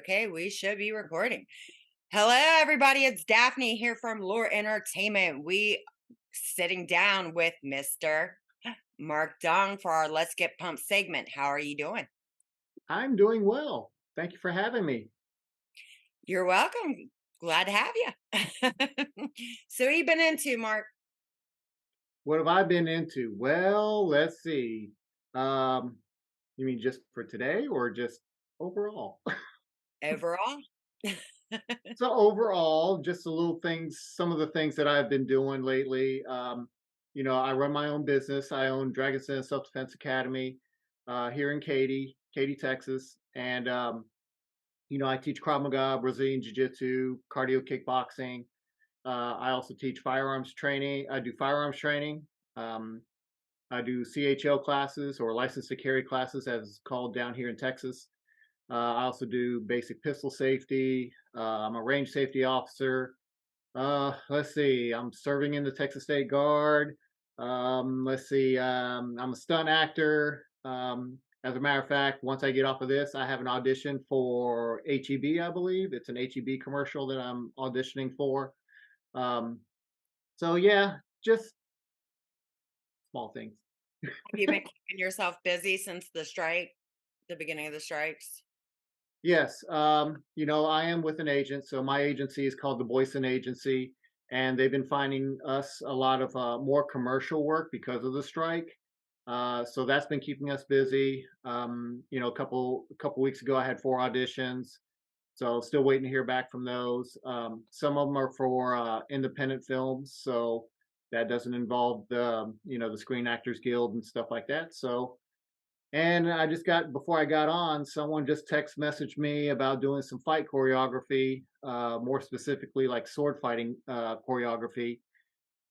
Okay, we should be recording. Hello, everybody. It's Daphne here from Lore Entertainment. We sitting down with Mr. Mark Dong for our Let's Get Pumped segment. How are you doing? I'm doing well. Thank you for having me. You're welcome. Glad to have you. So, what you been into, Mark? What have I been into? Well, let's see. Um, you mean just for today or just overall? Overall? So overall, just a little things, some of the things that I've been doing lately. I run my own business. I own Dragon's Den Self Defense Academy here in Katy, Texas, and I teach Krav Maga, Brazilian Jiu Jitsu, cardio kickboxing. I also teach firearms training. I do firearms training. Um, I do CHL classes or license to carry classes, as it's called down here in Texas. I also do basic pistol safety. I'm a range safety officer. Let's see, I'm serving in the Texas State Guard. Let's see, I'm a stunt actor. As a matter of fact, once I get off of this, I have an audition for HEB, I believe. It's an HEB commercial that I'm auditioning for. Um, so yeah, just small things. Have you been keeping yourself busy since the strike, the beginning of the strikes? Yes, I am with an agent, so my agency is called the Boyson Agency, and they've been finding us a lot of more commercial work because of the strike. So that's been keeping us busy. A couple weeks ago, I had 4 auditions, so still waiting to hear back from those. Some of them are for independent films, so that doesn't involve the Screen Actors Guild and stuff like that. And I just got before I got on, someone just text messaged me about doing some fight choreography, more specifically like sword fighting choreography.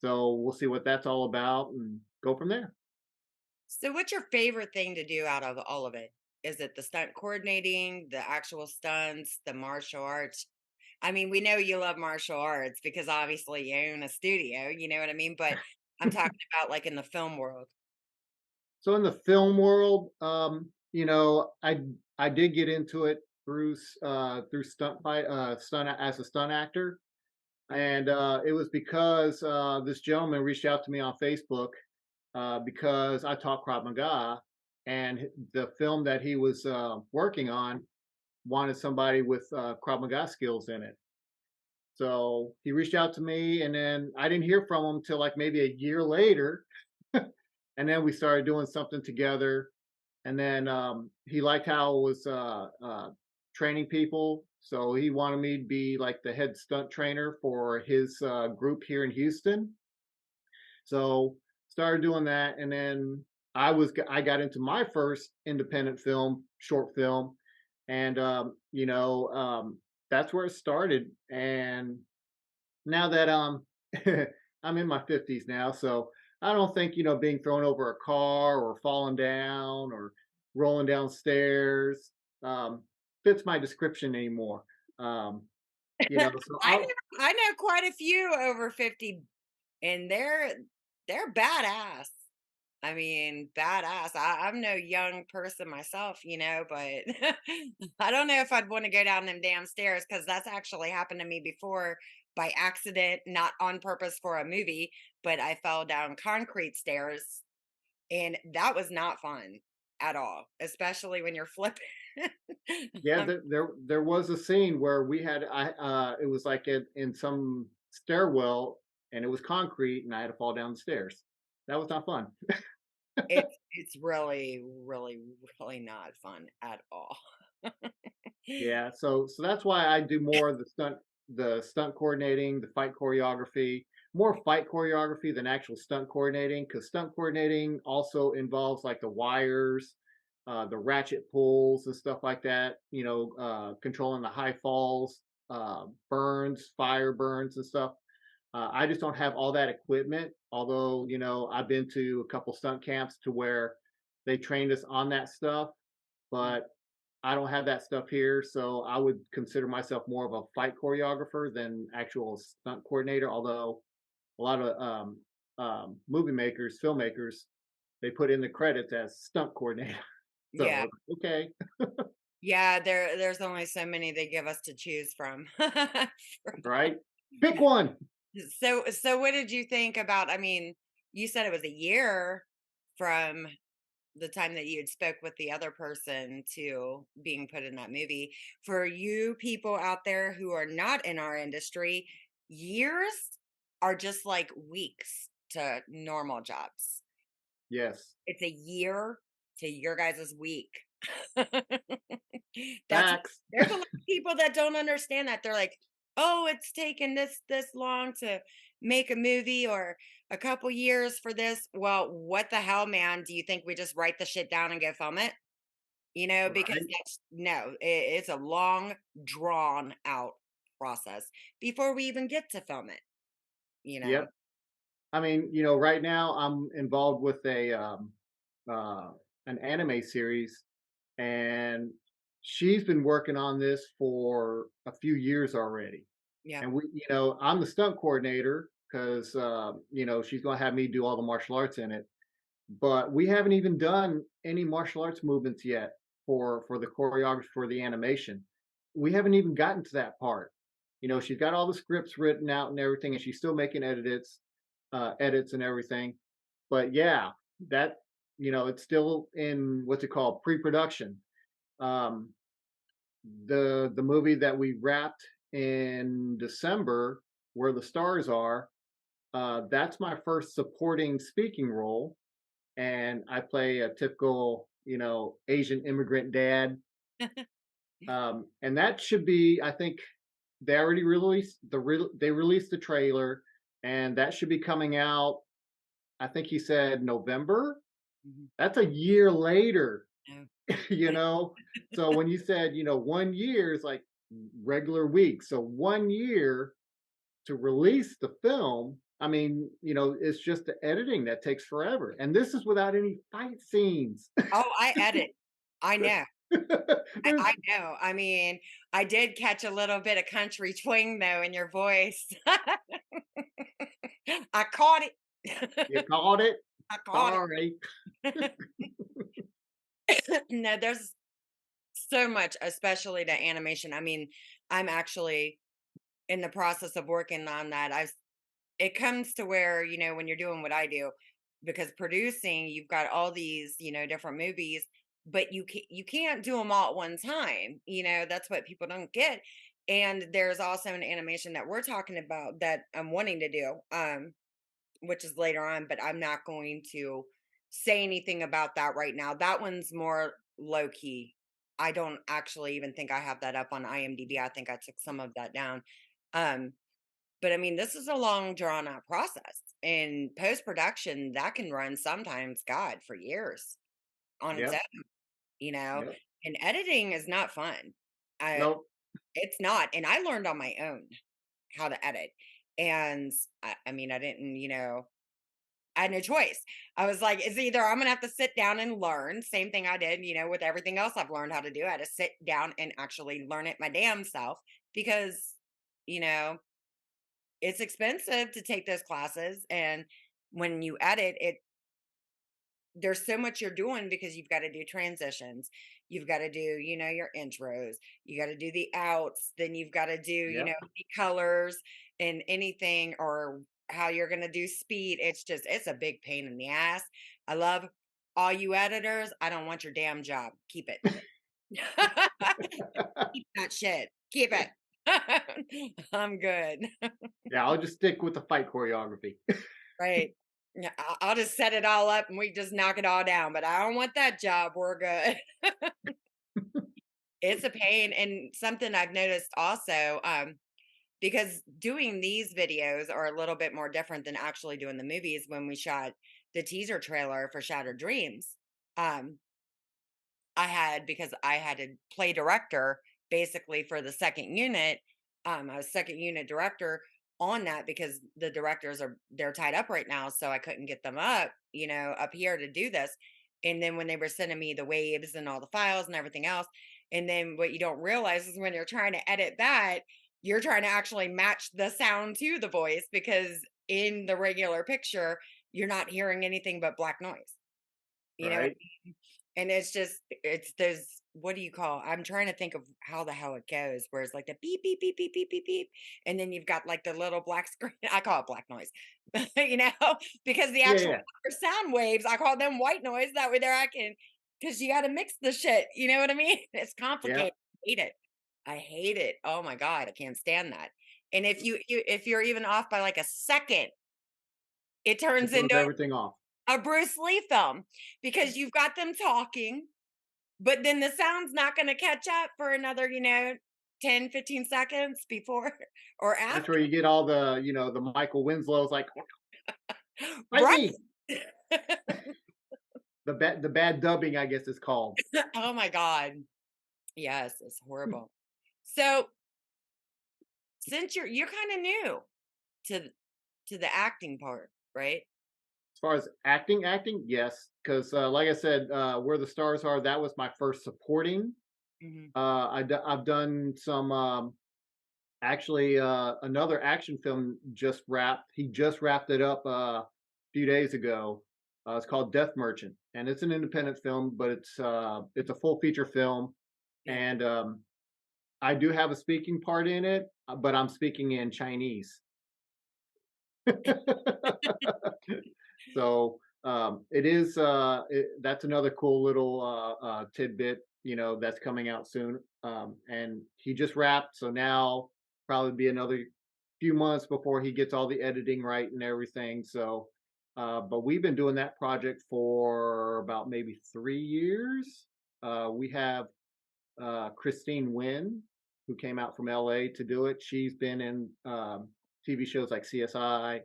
So we'll see what that's all about and go from there. So, what's your favorite thing to do out of all of it? Is it the stunt coordinating, the actual stunts, the martial arts? I mean, we know you love martial arts because obviously you own a studio, you know what I mean? But I'm talking about like in the film world. So in the film world, I did get into it through stunt as a stunt actor, Mhm. and it was because this gentleman reached out to me on Facebook because I taught Krav Maga, and the film that he was working on wanted somebody with Krav Maga skills in it. So he reached out to me, and then I didn't hear from him till like maybe a year later, and then we started doing something together. And then he liked how I was training people, so he wanted me to be like the head stunt trainer for his group here in Houston. So started doing that, and then I got into my first independent film, short film, and that's where it started. And now that I'm in my 50s now, so I don't think being thrown over a car or falling down or rolling downstairs um, fits my description anymore. Um, so I know I know quite a few over 50 and they're badass. I mean, badass. I'm no young person myself, but I don't know if I'd want to go down them damn stairs because that's actually happened to me before by accident, not on purpose for a movie, but I fell down concrete stairs and that was not fun at all, especially when you're flipping. Yeah, Um, there was a scene where we had it was like in some stairwell, and it was concrete, and I had to fall down the stairs. That was not fun. it's really, really, really not fun at all. Yeah, so that's why I do more of the stunt coordinating, the fight choreography, more fight choreography than actual stunt coordinating, because stunt coordinating also involves like the wires, the ratchet pulls and stuff like that. Controlling the high falls, burns, fire burns and stuff. I just don't have all that equipment. Although I've been to a couple stunt camps to where they trained us on that stuff, but I don't have that stuff here, so I would consider myself more of a fight choreographer than actual stunt coordinator. Although a lot of movie makers, filmmakers, they put in the credits as stunt coordinator. Yeah. So okay, Yeah, there's only so many they give us to choose from. For right? Pick one. so what did you think about, I mean, you said it was a year from the time that you had spoke with the other person to being put in that movie. For you people out there who are not in our industry, years are just like weeks to normal jobs. Yes. It's a year to your guys' week. That's Facts. there's a lot of people that don't understand that. They're like, "Oh, it's taken this long to make a movie or a couple years for this." Well, what the hell, man? Do you think we just write the shit down and go film it? Because Right. that's no, it's a long, drawn out process before we even get to film it, you know? Yep. I mean, right now I'm involved with uh, an anime series, and she's been working on this for a few years already. Yeah. And I'm the stunt coordinator because she's going to have me do all the martial arts in it. But we haven't even done any martial arts movements yet for the choreography for the animation. We haven't even gotten to that part. She's got all the scripts written out and everything, and she's still making edits and everything. But yeah, that it's still in what's it called pre-production. Um, the movie that we wrapped in December, Where the Stars Are, that's my first supporting speaking role, and I play a typical, Asian immigrant dad. And that should be, I think, they already released they released the trailer, and that should be coming out. I think he said November. Mhm. That's a year later, Yeah. you know. So when you said, 1 year is like regular week, so 1 year to release the film. I mean, it's just the editing that takes forever, and this is without any fight scenes. Oh, I edit. I know. There's I know. I mean, I did catch a little bit of country twang though in your voice. I caught You it. caught it? I caught Sorry. it. No, there's so much, especially to animation. I mean, I'm actually in the process of working on that. It comes to where, when you're doing what I do, because producing, you've got all these, different movies, but you can't do them all at one time. That's what people don't get. And there's also an animation that we're talking about that I'm wanting to do, which is later on, but I'm not going to say anything about that right now. That one's more low key. I don't actually even think I have that up on IMDb. I think I took some of that down. Um, but I mean, this is a long drawn out process. In post production, that can run sometimes, God, for years on its own, Yep, you know. yep. And editing is not fun. Nope. It's not. And I learned on my own how to edit. And I mean, I didn't, I had no choice. I was like, it's either I'm gonna have to sit down and learn, same thing I did, with everything else I've learned how to do. I had to sit down and actually learn it my damn self because, you know, it's expensive to take those classes, and when you edit it, there's so much you're doing because you've got to do transitions, you've got to do, your intros, you got to do the outs, then you've got to do, Yep. the colors and anything, or how you're going to do speed. It's a big pain in the ass. I love all you editors. I don't want your damn job. Keep it. Keep that shit. Keep it. I'm good. Yeah, I'll just stick with the fight choreography. Right. Yeah, I'll just set it all up and we just knock it all down, but I don't want that job. We're good. It's a pain, and something I've noticed also, because doing these videos are a little bit more different than actually doing the movies. When we shot the teaser trailer for Shattered Dreams, um, because I had to play director basically for the second unit. I was second unit director on that because the directors they're tied up right now, so I couldn't get them up here to do this. And then when they were sending me the waves and all the files and everything else, and then what you don't realize is when you're trying to edit that, you're trying to actually match the sound to the voice, because in the regular picture, you're not hearing anything but black noise. You know what Right. I mean? And it's just it's those what do you call I'm trying to think of how the hell it goes, where it's like the beep, beep, beep, beep, beep, beep, beep, and then you've got like the little black screen. I call it black noise, you know, because the Yeah, actual yeah, sound waves, I call them white noise. That way there I can, because you got to mix the shit. You know what I mean? It's yeah. complicated. I hate it. I hate it. Oh my God, I can't stand that. And if you're even off by like a second, it It turns throws into everything off. a Bruce Lee film because you've got them talking, but then the sound's not gonna catch up for another, 10, 15 seconds before or That's after. where you get all the, the Michael Winslow's like, "Bite Right. me." The bad dubbing, I guess, is called. Oh my god. Yes, it's horrible. So, since you're kinda new to to the acting part, right? As far as acting, yes, because like I said, Where the Stars Are, that was my first supporting. Mhm. I've done some, actually, another action film just wrapped. He just wrapped it up a few days ago. It's called Death Merchant, and it's an independent film, but it's a full feature film, Yeah. and I do have a speaking part in it, but I'm speaking in Chinese. So that's another cool little tidbit, that's coming out soon. And he just wrapped, so now probably be another few months before he gets all the editing right and everything. So, but we've been doing that project for about maybe 3 years. We have Christine Wynn, who came out from LA to do it. She's been in TV shows like CSI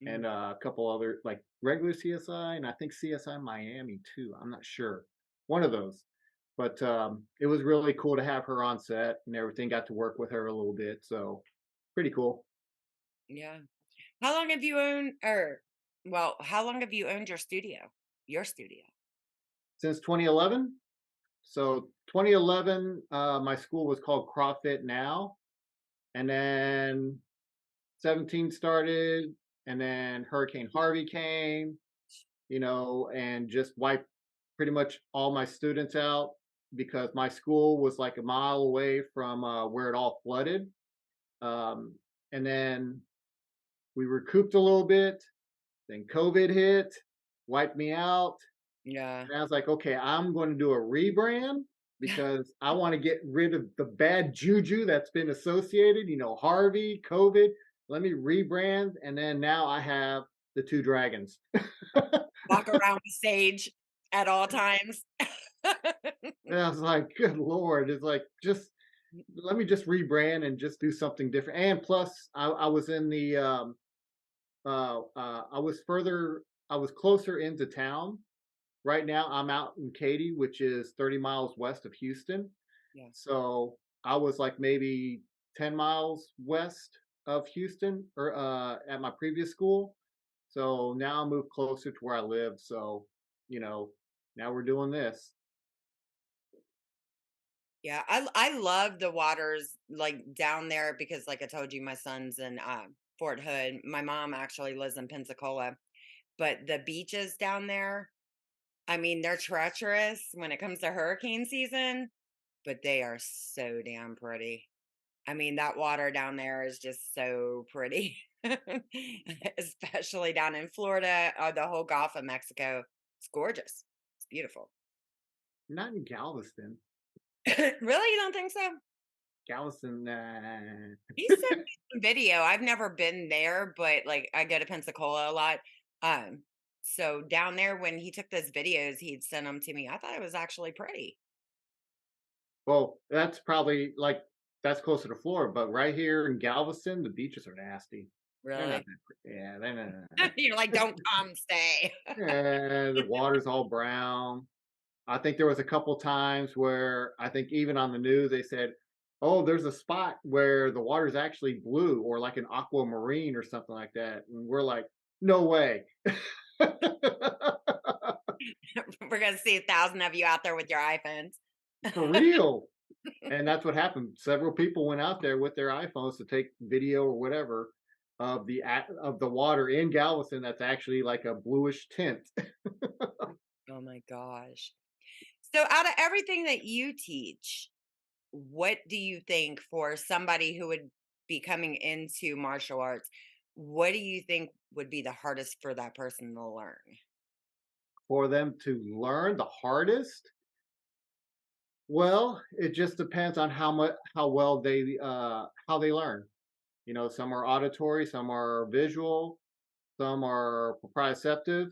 and Mhm. a couple other like regular CSI, and I think CSI Miami too. I'm not sure. One of those. But it was really cool to have her on set and everything. Got to work with her a little bit. So pretty cool. Yeah. How long have you owned or well, how long have you owned your studio? Your studio? Since 2011. So 2011, my school was called CrawFit Now. And then 17 started, and then Hurricane Harvey came, and just wiped pretty much all my students out because my school was like a mile away from where it all flooded. Um, and then we recouped a little bit. Then COVID hit, wiped me out. Yeah. And I was like, okay, I'm going to do a rebrand because I want to get rid of the bad juju that's been associated, Harvey, COVID. Let me rebrand. And then now I have the two dragons. Walk around with sage at all times. And I was like, good Lord. It's like, just let me just rebrand and just do something different. And plus, I was in the, I was I was closer into town. Right now, I'm out in Katy, which is 30 miles west of Houston. Yeah. So I was like maybe 10 miles west of Houston or at my previous school. So now I moved closer to where I live. So, you know, now we're doing this. Yeah, I love the waters like down there because like I told you my son's in Fort Hood. My mom actually lives in Pensacola, but the beaches down there, I mean, they're treacherous when it comes to hurricane season, but they are so damn pretty. I mean, that water down there is just so pretty. Especially down in Florida or the whole Gulf of Mexico. It's gorgeous. It's beautiful. Not in Galveston. Really? You don't think so? Galveston, nah. He sent me some video. I've never been there, but like I go to Pensacola a lot. Um, so down there when he took those videos, he'd send them to me. I thought it was actually pretty. Well, that's probably like that's closer to Florida, but right here in Galveston, the beaches are nasty. They're not Really? that pretty. Yeah, they're not. You're like, don't come, stay. Yeah, the water's all brown. I think there was a couple times where I think even on the news they said, "Oh, there's a spot where the water's actually blue or like an aquamarine or something like that." And we're like, "No way." We're gonna see 1,000 of you out there with your iPhones. For real. And that's what happened. Several people went out there with their iPhones to take video or whatever of the water in Galveston that's actually like a bluish tint. Oh my gosh. So out of everything that you teach, what do you think for somebody who would be coming into martial arts, what do you think would be the hardest for that person to learn? For them to learn the hardest, well, it just depends on how well they how they learn. You know, some are auditory, some are visual, some are proprioceptive.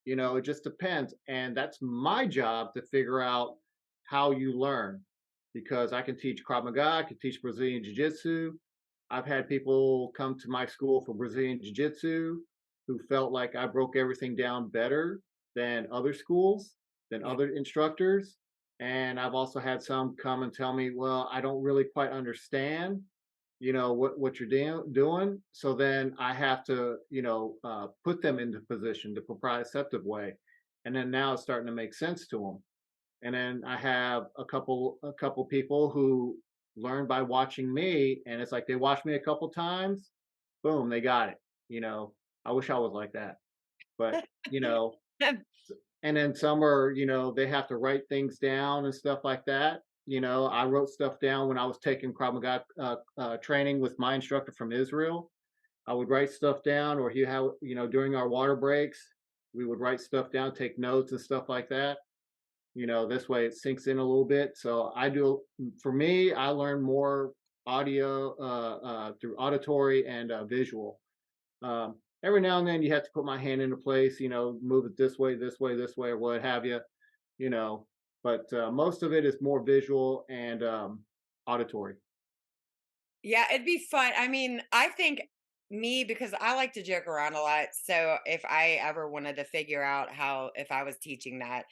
You know, it just depends. And that's my job to figure out how you learn because I can teach Krav Maga, I can teach Brazilian Jiu Jitsu. I've had people come to my school for Brazilian Jiu Jitsu who felt like I broke everything down better than other schools, than Yeah. other instructors. And I've also had some come and tell me, well, I don't really quite understand what you're doing, so then I have to put them into position the proprioceptive way, and then now it's starting to make sense to them. And then I have a couple people who learn by watching me, and it's like they watch me a couple times, boom, they got it. you know I wish I was like that, but you know and then some are, they have to write things down and stuff like that. I wrote stuff down when I was taking Krav Maga training with my instructor from Israel. I would write stuff down, or he had, during our water breaks, we would write stuff down, take notes and stuff like that. This way it sinks in a little bit. So I do, for me, I learn more audio through auditory and visual. Every now and then you have to put my hand into place, move it this way, this way, this way, or what have you, you know. But most of it is more visual and auditory. Yeah, it'd be fun. I mean, I think me, because I like to joke around a lot. So if I ever wanted to figure out how, if I was teaching that,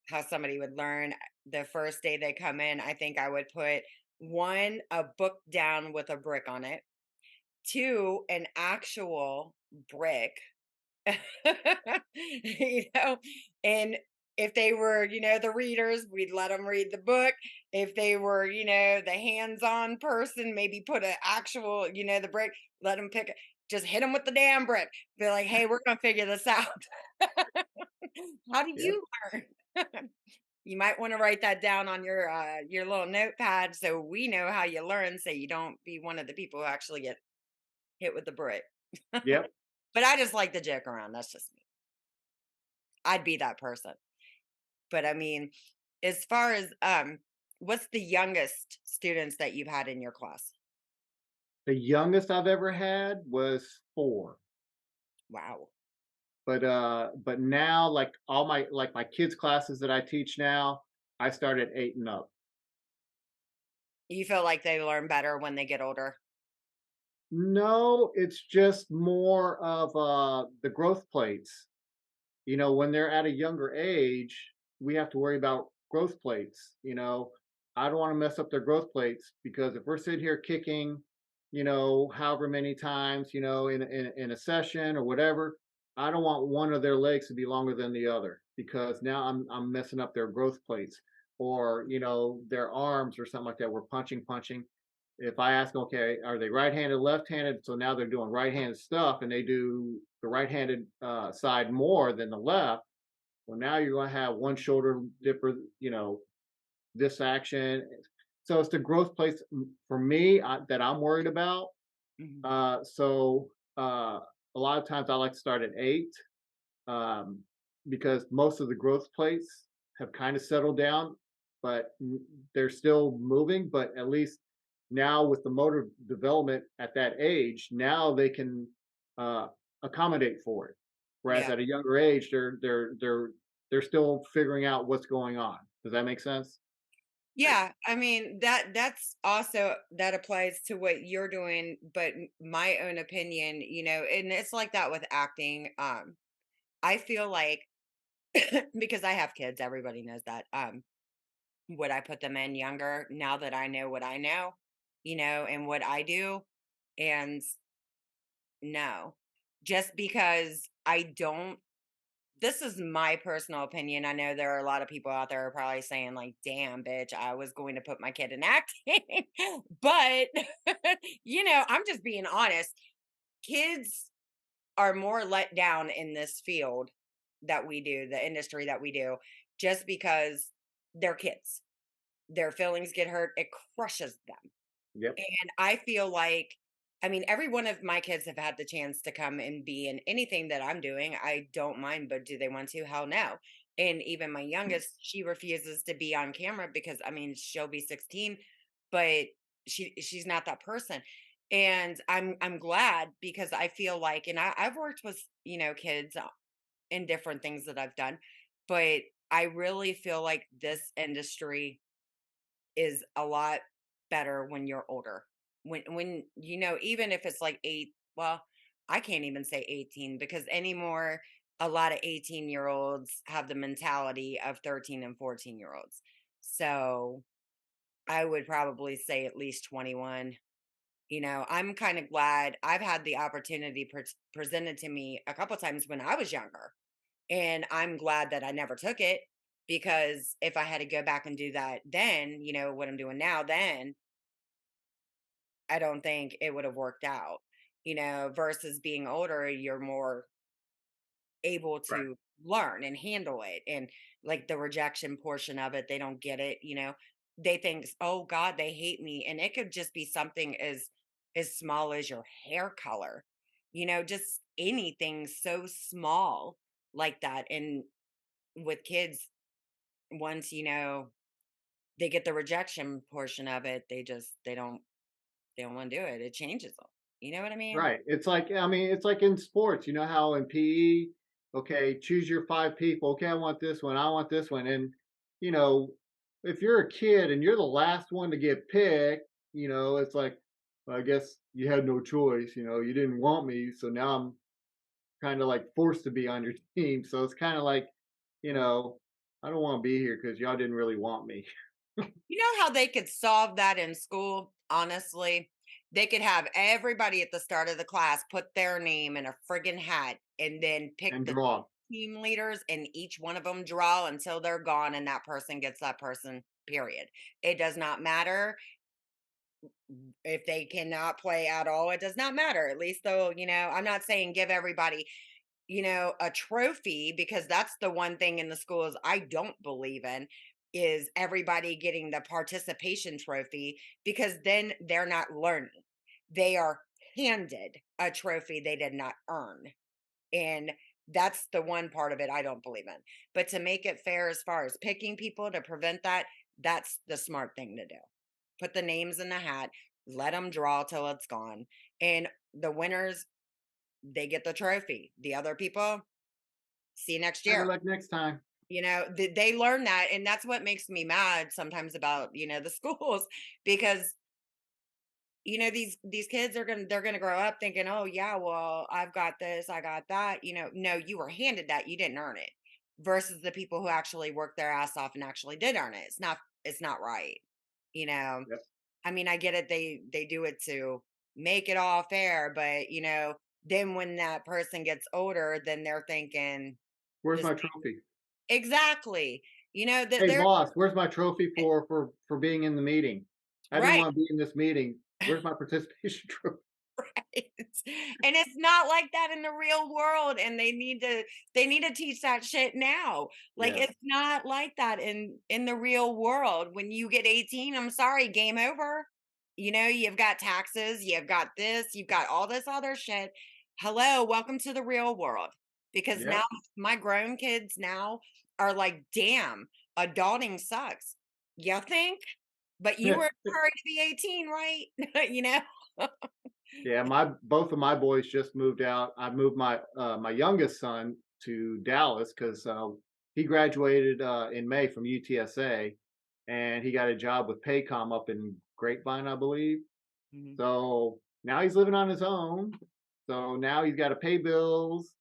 how somebody would learn the first day they come in, I think I would put one, a book down with a brick on it, two, an actual brick. you know, and if they were, the readers, we'd let them read the book. If they were, the hands-on person, maybe put an actual, the brick, let them pick it, just hit them with the damn brick. Be like, hey, we're gonna figure this out. How did Yep. you learn? You might want to write that down on your little notepad so we know how you learn, so you don't be one of the people who actually get hit with the brick. Yep. But I just like to joke around. That's just me. I'd be that person. But I mean, as far as what's the youngest students that you've had in your class? The youngest I've ever had was 4. Wow. But now, like my kids classes that I teach now, I start at 8 and up. You feel like they learn better when they get older? No, it's just more of the growth plates. When they're at a younger age, we have to worry about growth plates. I don't want to mess up their growth plates because if we're sitting here kicking, however many times, in a session or whatever, I don't want one of their legs to be longer than the other because now I'm messing up their growth plates, or their arms or something like that. We're punching. If I ask them, okay, are they right-handed, left-handed? So now they're doing right-handed stuff, and they do the right-handed side more than the left. Well, now you're going to have one shoulder dipper, this action. So it's the growth plates for me that I'm worried about. Mhm. So a lot of times I like to start at 8, um, because most of the growth plates have kind of settled down, but they're still moving. But at least now with the motor development at that age, now they can uh, accommodate for it. Whereas Yeah. at a younger age, they're still figuring out what's going on. Does that make sense? Yeah, I mean that's also that applies to what you're doing, but my own opinion, and it's like that with acting. I feel like because I have kids, everybody knows that. Would I put them in younger now that I know what I know, and what I do? And no, just because I don't, this is my personal opinion. I know there are a lot of people out there are probably saying, like, damn, bitch, I was going to put my kid in acting. But, I'm just being honest. Kids are more let down in this field that we do, the industry that we do, just because. they're kids. Their feelings get hurt, it crushes them. Yep. And I feel like, I mean, every one of my kids have had the chance to come and be in anything that I'm doing. I don't mind, but do they want to? Hell no. And even my youngest, she refuses to be on camera because I mean, she'll be 16, but she's not that person. And I'm glad because I feel like, and I've worked with, kids in different things that I've done, but I really feel like this industry is a lot better when you're older. When even if it's like 8, well, I can't even say 18 because anymore a lot of 18-year-olds have the mentality of 13 and 14-year-olds. So, I would probably say at least 21. I'm kind of glad I've had the opportunity presented to me a couple times when I was younger, and I'm glad that I never took it because if I had to go back and do that then, what I'm doing now, then I don't think it would have worked out, versus being older, you're more able Right. to learn and handle it. And like the rejection portion of it, they don't get it. They think, oh God, they hate me. And it could just be something as small as your hair color, just anything so small like that. And with kids, once they get the rejection portion of it, they don't want to do it. It changes them. You know what I mean? Right. It's like, I mean, it's like in sports, you know how in PE, okay, choose your 5 people. Okay, I want this one. I want this one. And, you know, if you're a kid and you're the last one to get picked, it's like, well, I guess you had no choice. You didn't want me. So now I'm kind of like forced to be on your team. So it's kind of like, you know, I don't want to be here because y'all didn't really want me. You know how they could solve that in school? Honestly, they could have everybody at the start of the class put their name in a friggin' hat and then pick And the draw. team leaders and each one of them draw until they're gone and that person gets that person, period. It does not matter if they cannot play at all. It does not matter. At least though, I'm not saying give everybody a trophy because that's the one thing in the schools I don't believe in is everybody getting the participation trophy because then they're not learning. They are handed a trophy they did not earn. And that's the one part of it I don't believe in. But to make it fair as far as picking people to prevent that, that's the smart thing to do. Put the names in the hat, let them draw till it's gone. And the winners, they get the trophy. The other people, see you next Better year. luck next time. They learn that, and that's what makes me mad sometimes about the schools because these kids are they're gonna grow up thinking, oh yeah, well I've got this, I got that. No, you were handed that, you didn't earn it. Versus the people who actually worked their ass off and actually did earn it. It's not right. You know, Yep. I mean, I get it. They do it to make it all fair, but then when that person gets older, then they're thinking Where's this my trophy? exactly. That Hey they're boss, where's my trophy for being in the meeting? I didn't right. want to be in this meeting. Where's my participation trophy? Right. And it's not like that in the real world, and they need to teach that shit now. Like Yeah. it's not like that in the real world. When you get 18, I'm sorry, game over. You've got taxes, you've got this, you've got all this other shit. Hello, welcome to the real world. Because now Yep. my grown kids now are like, damn, adulting sucks. You think? But you were in a hurry to be 18, right? you know? Yeah, my both of my boys just moved out. I moved my youngest son to Dallas because he graduated in May from UTSA, and he got a job with Paycom up in Grapevine, I believe. Mhm. So now he's living on his own. So now he's got to pay bills,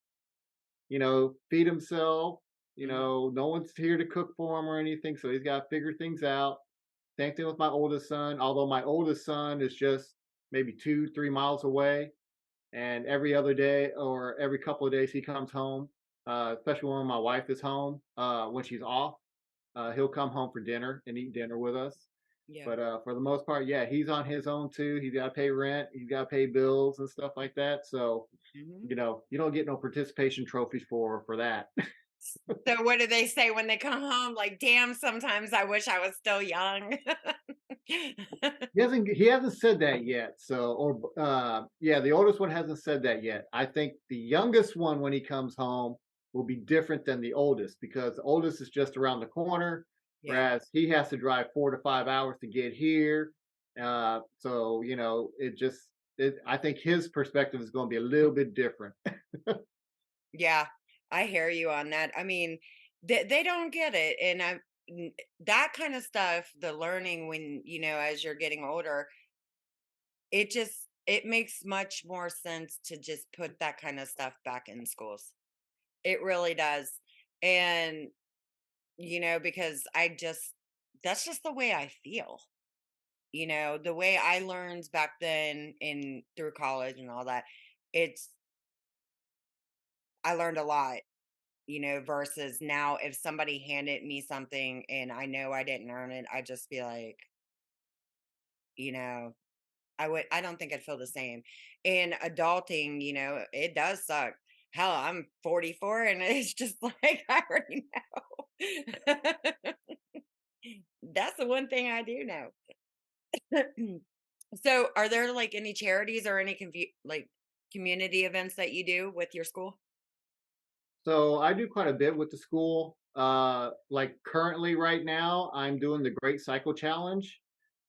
feed himself. Mhm. No one's here to cook for him or anything, so he's got to figure things out. Same thing with my oldest son, although my oldest son is just maybe 2, 3 miles away. And every other day or every couple of days, he comes home, especially when my wife is home, when she's off. He'll come home for dinner and eat dinner with us. Yeah. But for the most part, yeah, he's on his own too. He's got to pay rent, he's got to pay bills and stuff like that. So, Mhm. you don't get no participation trophies for that. So what do they say when they come home? Like, damn, sometimes I wish I was still young. He hasn't said that yet. So, or yeah, the oldest one hasn't said that yet. I think the youngest one, when he comes home, will be different than the oldest, because the oldest is just around the corner, Yeah. whereas he has to drive 4 to 5 hours to get here. So I think his perspective is going to be a little bit different. Yeah. I hear you on that. I mean, they don't get it. And that kind of stuff, the learning when, as you're getting older, it makes much more sense to just put that kind of stuff back in schools. It really does. And, because that's just the way I feel. The way I learned back then in through college and all that, it's I learned a lot, versus now if somebody handed me something and I know I didn't earn it, I just be like, you know, I don't think I'd feel the same. And adulting, it does suck. Hell, I'm 44 and it's just like I already know. That's the one thing I do know. So, are there like any charities or any like community events that you do with your school? So I do quite a bit with the school. Like currently, right now, I'm doing the Great Cycle Challenge.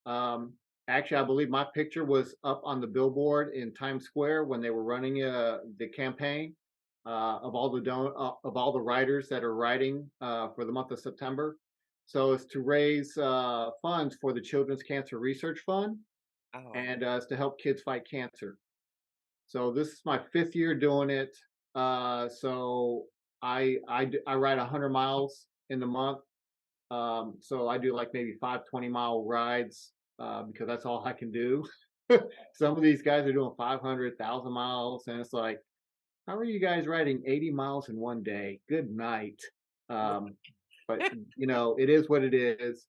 Um, Actually, I believe my picture was up on the billboard in Times Square when they were running the campaign of all the riders that are riding for the month of September. So it's to raise funds for the Children's Cancer Research Fund, Oh, and it's to help kids fight cancer. So this is my fifth year doing it. So I ride 100 miles in the month. So I do like maybe 5 20-mile rides because that's all I can do. Some of these guys are doing 500,000 miles, and it's like, how are you guys riding 80 miles in one day? Good night. Um, but it is what it is.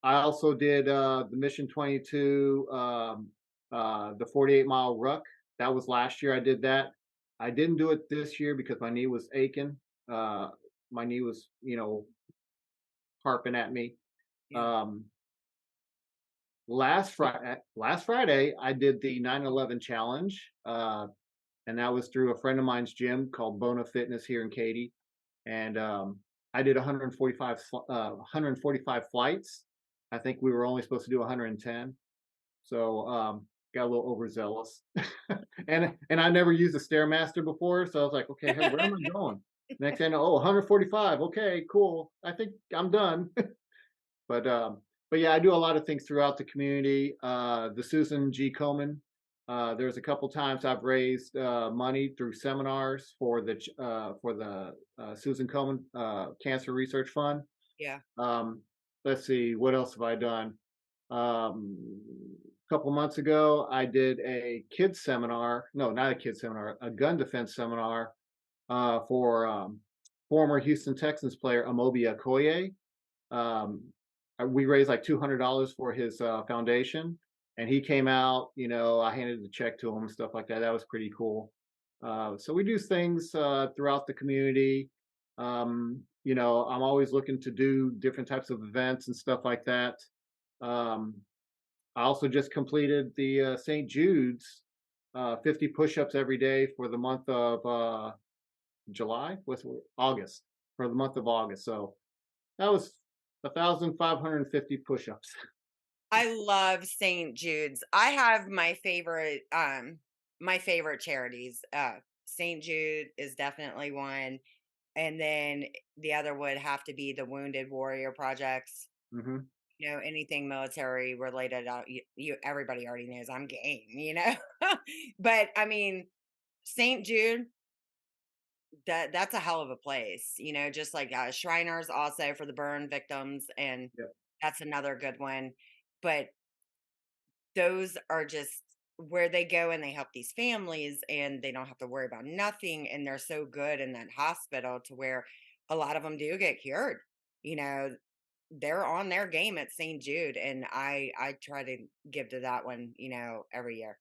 I also did the Mission 22, the 48-mile ruck. That was last year. I did that. I didn't do it this year because my knee was aching. Uh, my knee was, harping at me. yeah, Um, last Friday, I did the 9/11 challenge, and that was through a friend of mine's gym called Bona Fitness here in Katy. And I did 145 flights. I think we were only supposed to do 110, so got a little overzealous. And I never used a stairmaster before, so I was like, okay, hey, where am I going? Next thing I know, oh, 145. Okay, cool. I think I'm done. But but yeah, I do a lot of things throughout the community. The Susan G. Komen. There's a couple times I've raised money through seminars for the Susan Komen Cancer Research Fund. yeah. Um, let's see, what else have I done? A couple months ago, I did a kids seminar. No, not a kids seminar, a gun defense seminar for former Houston Texans player Amobi Okoye. um, we raised like $200 for his foundation, and he came out. I handed the check to him and stuff like that. That was pretty cool. So we do things throughout the community. I'm always looking to do different types of events and stuff like that. Um, I also just completed the St. Jude's 50 push-ups every day for the month of July. What's August, for the month of August. So that was 1,550 push-ups. I love St. Jude's. I have my favorite charities. St. Jude is definitely one, and then the other would have to be the Wounded Warrior Projects. Mhm. Anything military related. Everybody already knows I'm game. But I mean, St. Jude, that's a hell of a place. Just like Shriners also for the burn victims, and Yeah. that's another good one. But those are just where they go and they help these families and they don't have to worry about nothing, and they're so good in that hospital to where a lot of them do get cured. You know, they're on their game at St. Jude, and I try to give to that one, every year.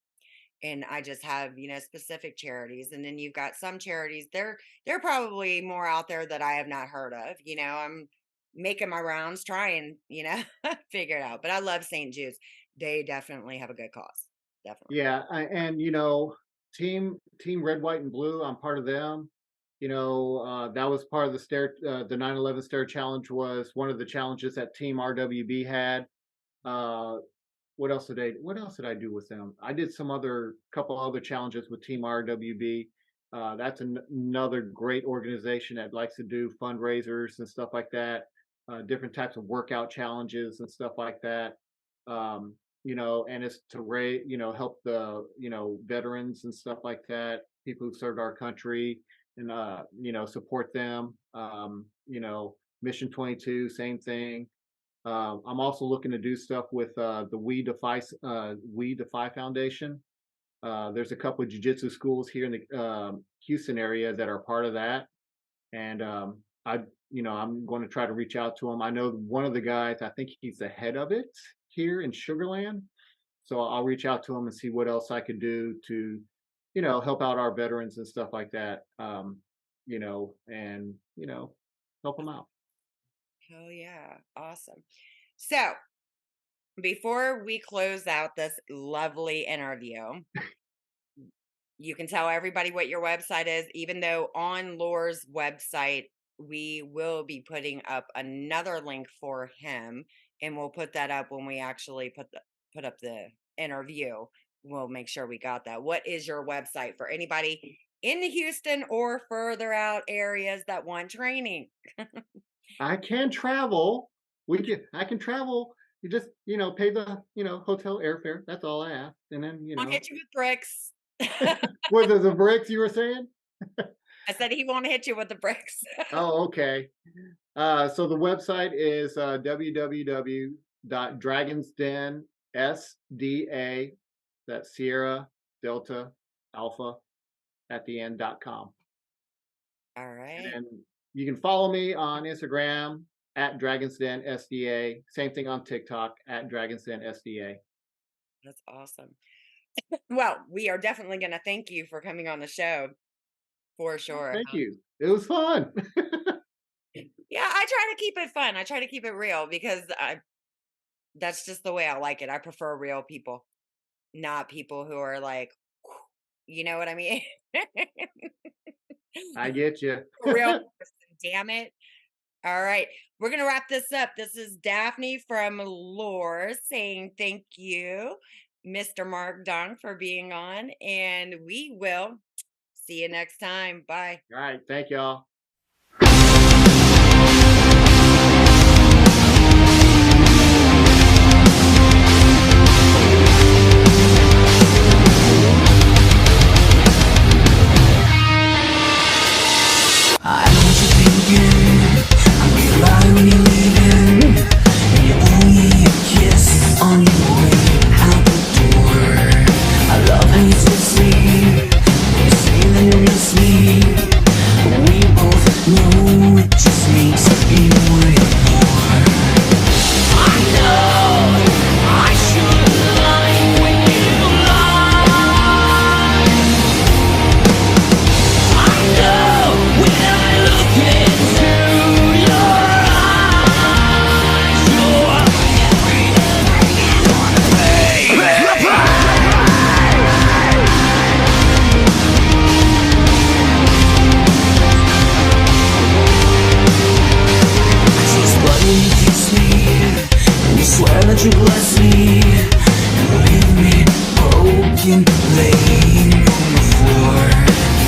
and I just have, specific charities. And then you've got some charities, they're probably more out there that I have not heard of. I'm making my rounds, trying, figure it out. But I love St. Jude's. They definitely have a good cause. Definitely. Yeah, and Team Red, White, and Blue. I'm part of them. That was part of the 9/11 Stair Challenge was one of the challenges that Team RWB had. Uh, what else did I do with them? I did some other couple other challenges with Team RWB. That's another great organization that likes to do fundraisers and stuff like that. Different types of workout challenges and stuff like that. And it's to raise, help the, veterans and stuff like that, people who served our country, and support them. Mission 22, same thing. I'm also looking to do stuff with the We Defy Foundation. There's a couple of jujitsu schools here in the Houston area that are part of that, and I'm going to try to reach out to them. I know one of the guys. I think he's the head of it here in Sugarland, so I'll reach out to him and see what else I could do to, help out our veterans and stuff like that. And help them out. Hell yeah. Awesome. So before we close out this lovely interview, you can tell everybody what your website is, even though on Lore's website, we will be putting up another link for him, and we'll put that up when we actually put up the interview. We'll make sure we got that. What is your website for anybody in the Houston or further out areas that want training? I can travel. I can travel. You just, pay the, hotel airfare. That's all I ask. And then, I'll hit you with bricks. what are the bricks you were saying? I said he won't hit you with the bricks. Oh, okay. So the website is www.dragonsdensda, that's Sierra Delta Alpha at the end.com. All right. And you can follow me on Instagram at Dragons Den SDA. Same thing on TikTok at Dragons Den SDA. That's awesome. Well, we are definitely going to thank you for coming on the show for sure. Thank you. It was fun. Yeah, I try to keep it fun. I try to keep it real because that's just the way I like it. I prefer real people, not people who are like, you know what I mean? I get you. Real person, damn it. All right. We're going to wrap this up. This is Daphne from Lore saying thank you, Mr. Mark Dong, for being on. And we will see you next time. Bye. All right. Thank y'all. I know what you're thinking. I'm gonna lie when you're leaving, and you owe me a kiss on your way out the door. I love how you text me when you say that you miss me, but we both know it just makes me want more. I know I should lie when you lie. I know when I look into your eyes, you're everything I wanna be. I just love when you kiss me, and you swear that you bless me, and leave me broken, laying on the floor.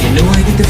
You know I get the